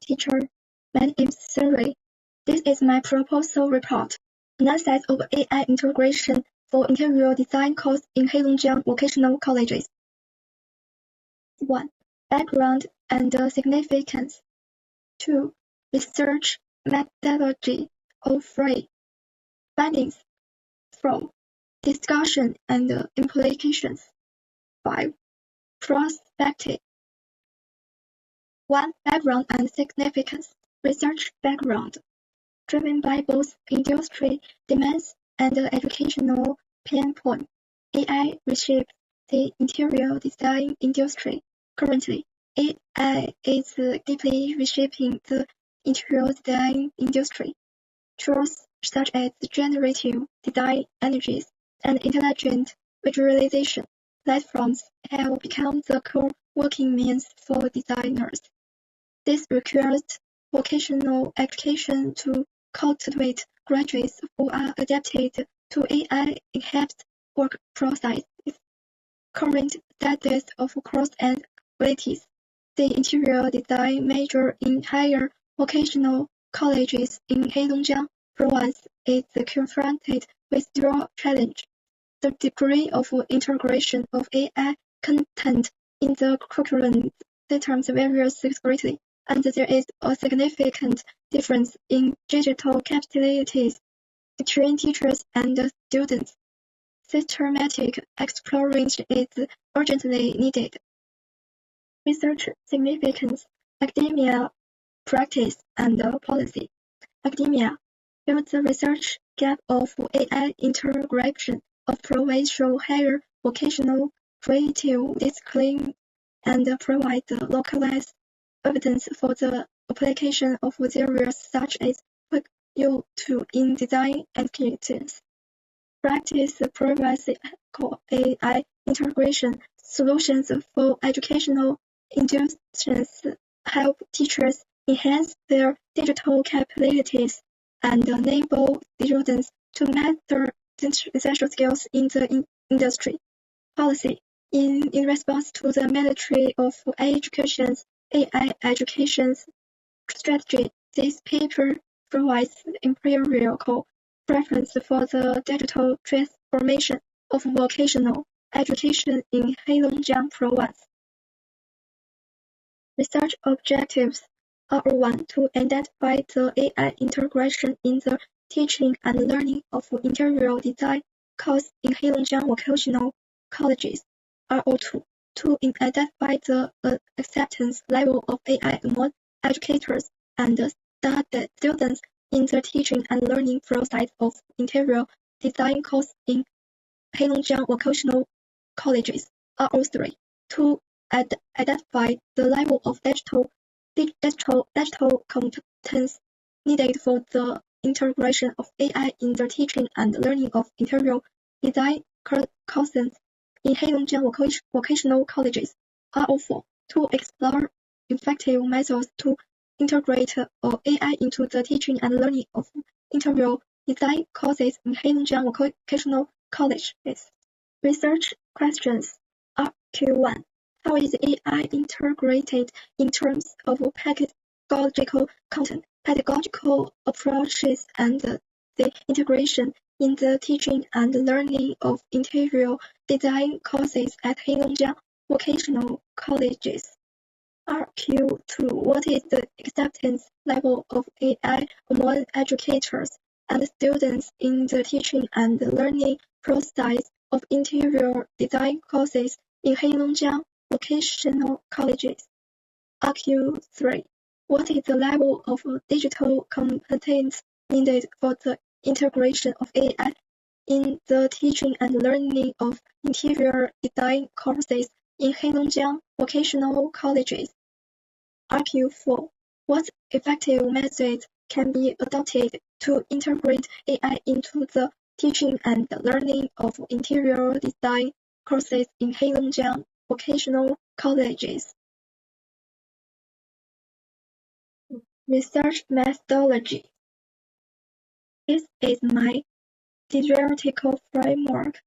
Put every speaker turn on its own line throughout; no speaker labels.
teacher. My name is Siri. This is my proposal report. Analysis of AI integration for interior design course in Heilongjiang vocational colleges. 1. Background and significance. 2. Research methodology of 3. Findings. 4. Discussion and implications. 5. Prospective. 1. Background and significance. Research background. Driven by both industry demands and educational pain points, AI reshapes the interior design industry. Currently, AI is deeply reshaping the interior design industry. Tools such as generative design energies and intelligent visualization platforms have become the core working means for designers. This requires vocational education to cultivate graduates who are adapted to AI-enhanced work processes. Current status of course and abilities. The interior design major in higher vocational colleges in Heilongjiang province is confronted with dual challenge. The degree of integration of AI content in the curriculum systems varies greatly, and there is a significant difference in digital capabilities between teachers and students. Systematic exploration is urgently needed. Research significance, academia, practice, and policy. Academia fills the research gap of AI integration of provincial higher vocational creative discipline and provides localized evidence for the application of theories such as quick use in design applications. Practice provides AI integration solutions for educational institutions, help teachers enhance their digital capabilities, and enable students to master essential skills in the industry. Policy. In response to the Ministry of Education's AI education strategy, this paper provides empirical preference for the digital transformation of vocational education in Heilongjiang province. Research objectives are 1. To identify the AI integration in the teaching and learning of interior design course in Heilongjiang vocational colleges. R02. To identify the acceptance level of AI among educators and students in the teaching and learning process of interior design course in Heilongjiang vocational colleges. R03. To identify the level of digital competence needed for the integration of AI in the teaching and learning of interior design courses in Heilongjiang vocational colleges. R04. To explore effective methods to integrate AI into the teaching and learning of interior design courses in Heilongjiang vocational colleges. Research questions. RQ1. How is AI integrated in terms of pedagogical content, pedagogical approaches, and the integration in the teaching and learning of interior design courses at Heilongjiang vocational colleges? RQ2. What is the acceptance level of AI among educators and students in the teaching and learning process of interior design courses in Heilongjiang vocational colleges? RQ3. What is the level of digital competence needed for the integration of AI in the teaching and learning of interior design courses in Heilongjiang vocational colleges? RQ4. What effective methods can be adopted to integrate AI into the teaching and learning of interior design courses in Heilongjiang vocational colleges? Research methodology. This is my theoretical framework.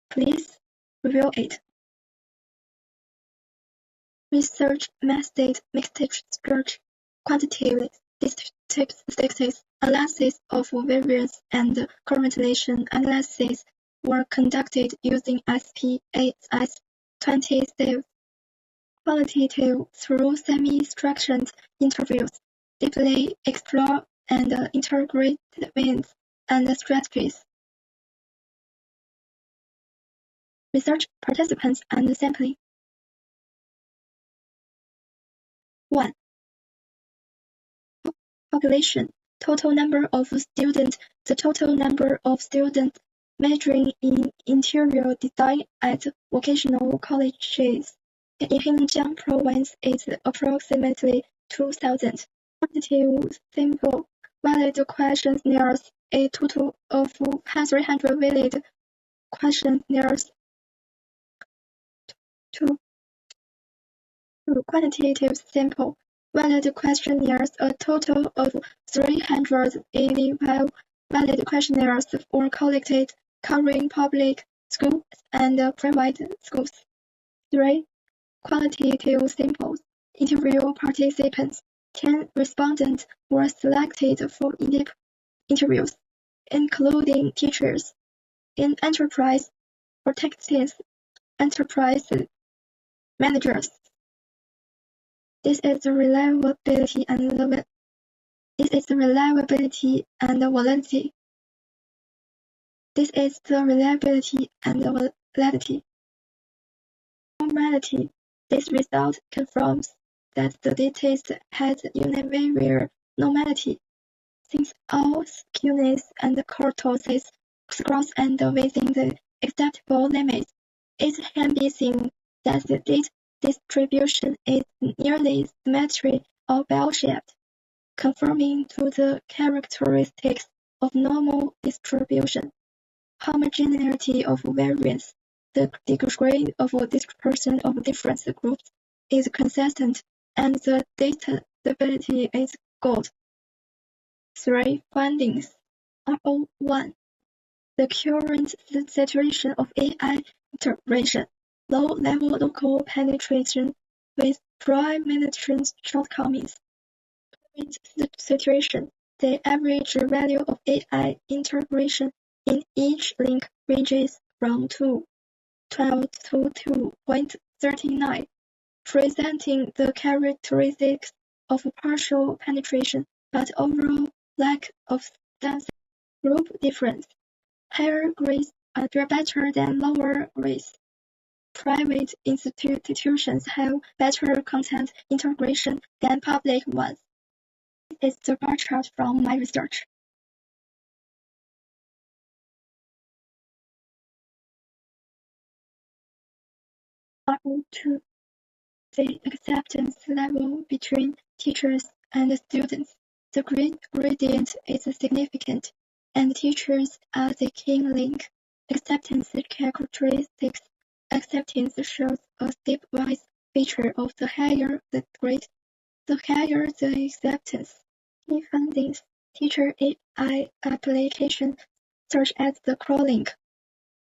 Please review it. Research method mixed search quantitative statistics analysis of variance and correlation analysis were conducted using SPAS 27. Qualitative through semi-structured interviews, deeply explore and integrate means and strategies. Research participants and sampling. 1. Population. Total number of students. The total number of students majoring in interior design at vocational colleges in Heilongjiang Province is approximately 2,000. Quantitative simple valid questionnaires. A total of 300 valid questionnaires. 2. Quantitative simple valid questionnaires. A total of 385 valid questionnaires were collected, covering public schools and private schools. 3. Qualitative samples. Interview participants. 10 respondents were selected for in-depth interviews, including teachers in enterprise practices, enterprise managers. This is the reliability and validity. This is the reliability and validity. Normality. This result confirms that the test has universal normality, since all skewness and kurtosis cross and within the acceptable limits. It can be seen that the data distribution is nearly symmetric or bell-shaped, conforming to the characteristics of normal distribution. Homogeneity of variance. The degree of dispersion of different groups is consistent, and the data stability is good. 3. Findings. RO1. The current situation of AI integration. Low-level local penetration with prime-ministry shortcomings. Current situation. The average value of AI integration in each link ranges from 2.12 to 2.39, presenting the characteristics of partial penetration but overall lack of density. Group difference. Higher grades are better than lower grades. Private institutions have better content integration than public ones. This is the bar chart from my research. RO2. The acceptance level between teachers and students. The gradient is significant, and teachers are the key link. Acceptance characteristics. Acceptance shows a stepwise feature of the higher the grade, the higher the acceptance. Key findings. Teacher AI application such as the crawling.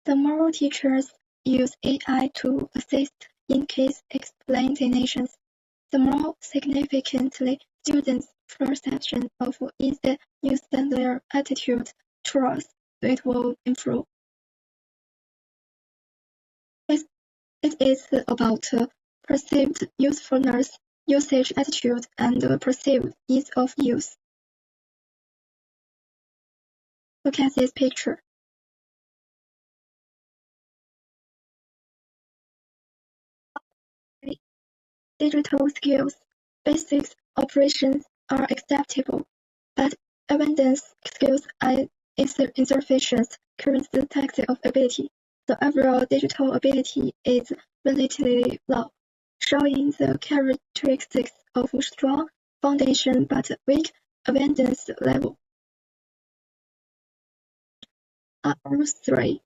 The more teachers use AI to assist in case explanations, the more significantly students' perception of ease use and their attitude towards it will improve. It is about perceived usefulness, usage attitude, and perceived ease of use. Look at this picture. Digital skills, basic operations are acceptable, but advanced skills are insufficient. Current syntax of ability. The overall digital ability is relatively low, showing the characteristics of strong foundation but weak advanced level. R3.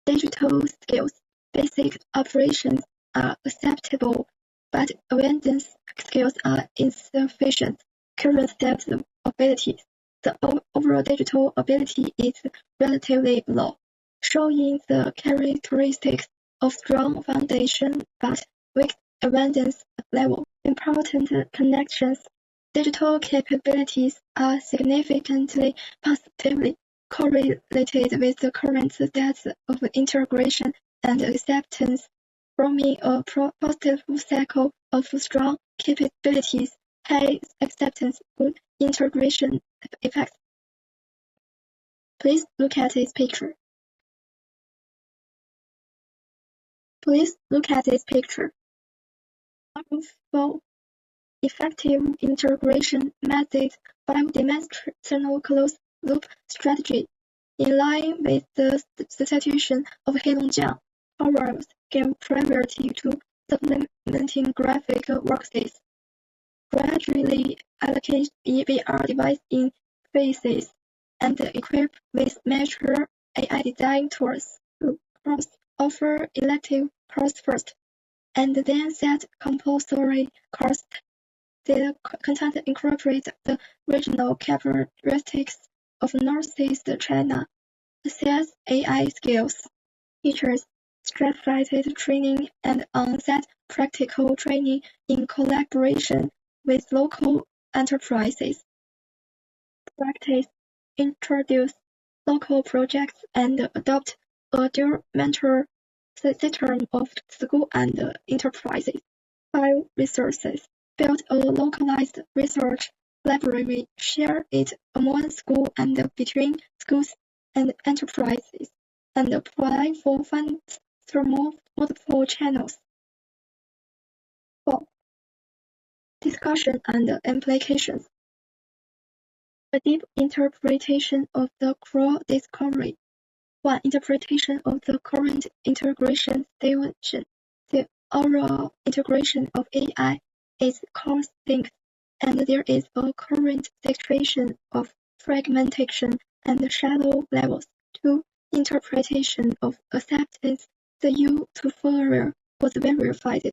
Digital skills, basic operations are acceptable, but advanced skills are insufficient. Current depth of abilities. The overall digital ability is relatively low, showing the characteristics of strong foundation but weak advanced level. Important connections. Digital capabilities are significantly positively correlated with the current status of integration and acceptance, forming a positive cycle of strong capabilities, high acceptance, good integration effects. Please look at this picture. For effective integration methods, 5-dimensional closed-loop strategy. In line with the situation of Heilongjiang, powers gave priority to supplementing graphic workspace. Gradually allocate VR device in phases and equip with mature AI design tools to offer elective course first, and then set compulsory course. The content incorporates the regional characteristics of Northeast China, assess AI skills, teachers, stratified training and on-site practical training in collaboration with local enterprises. Practice, introduce local projects and adopt a dual mentor system of school and enterprises. 5. Resources. Build a localized research library, share it among schools and between schools and enterprises, and apply for funds through multiple channels. 4. Discussion and implications. A deep interpretation of the core discovery. 1. Interpretation of the current integration situation. The overall integration of AI is cross-linked, and there is a current situation of fragmentation and shallow levels. 2. Interpretation of acceptance. The use was verified,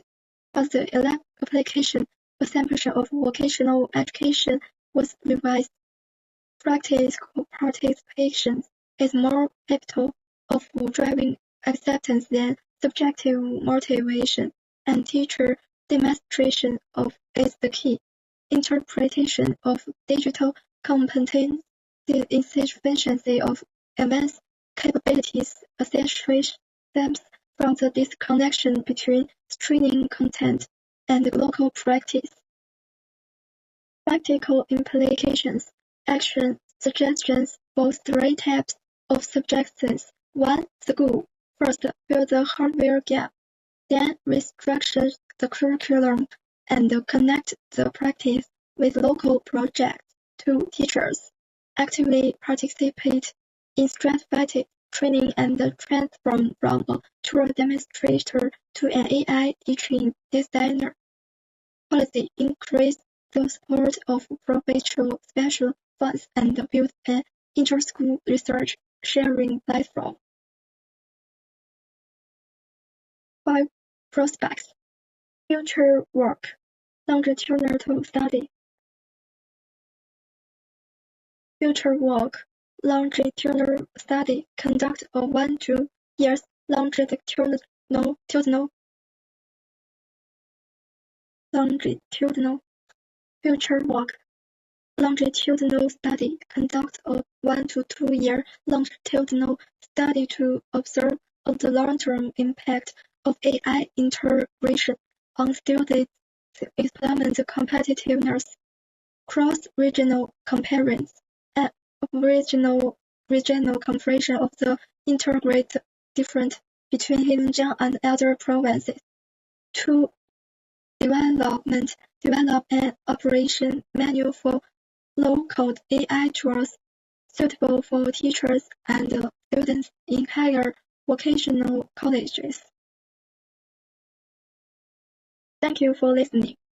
but the application assumption of vocational education was revised. Practical participation is more capable of driving acceptance than subjective motivation, and teacher demonstration is the key. Interpretation of digital competence, the insufficiency of advanced capabilities, accessories stems from the disconnection between training content and local practice. Practical implications. Action suggestions for 3 types of subjects. 1. School. First, fill the hardware gap. Then restructure the curriculum and connect the practice with local projects. 2. Teachers. Actively participate in stratified training and transform from a tool demonstrator to an AI teaching designer. Policy. Increase the support of professional special funds and build an inter-school research sharing platform. 5. Prospects. Future work. Longitudinal study. Future work. Longitudinal study. Conduct a 1 to 2 years longitudinal future work. Longitudinal study. Conduct a 1 to 2 year longitudinal study to observe the long-term impact of AI integration on students' employment competitiveness. Cross-regional comparison. Regional comparison of the integrated difference between Heilongjiang and other provinces. 2. Develop an operation manual for low-code AI tools suitable for teachers and students in higher vocational colleges. Thank you for listening.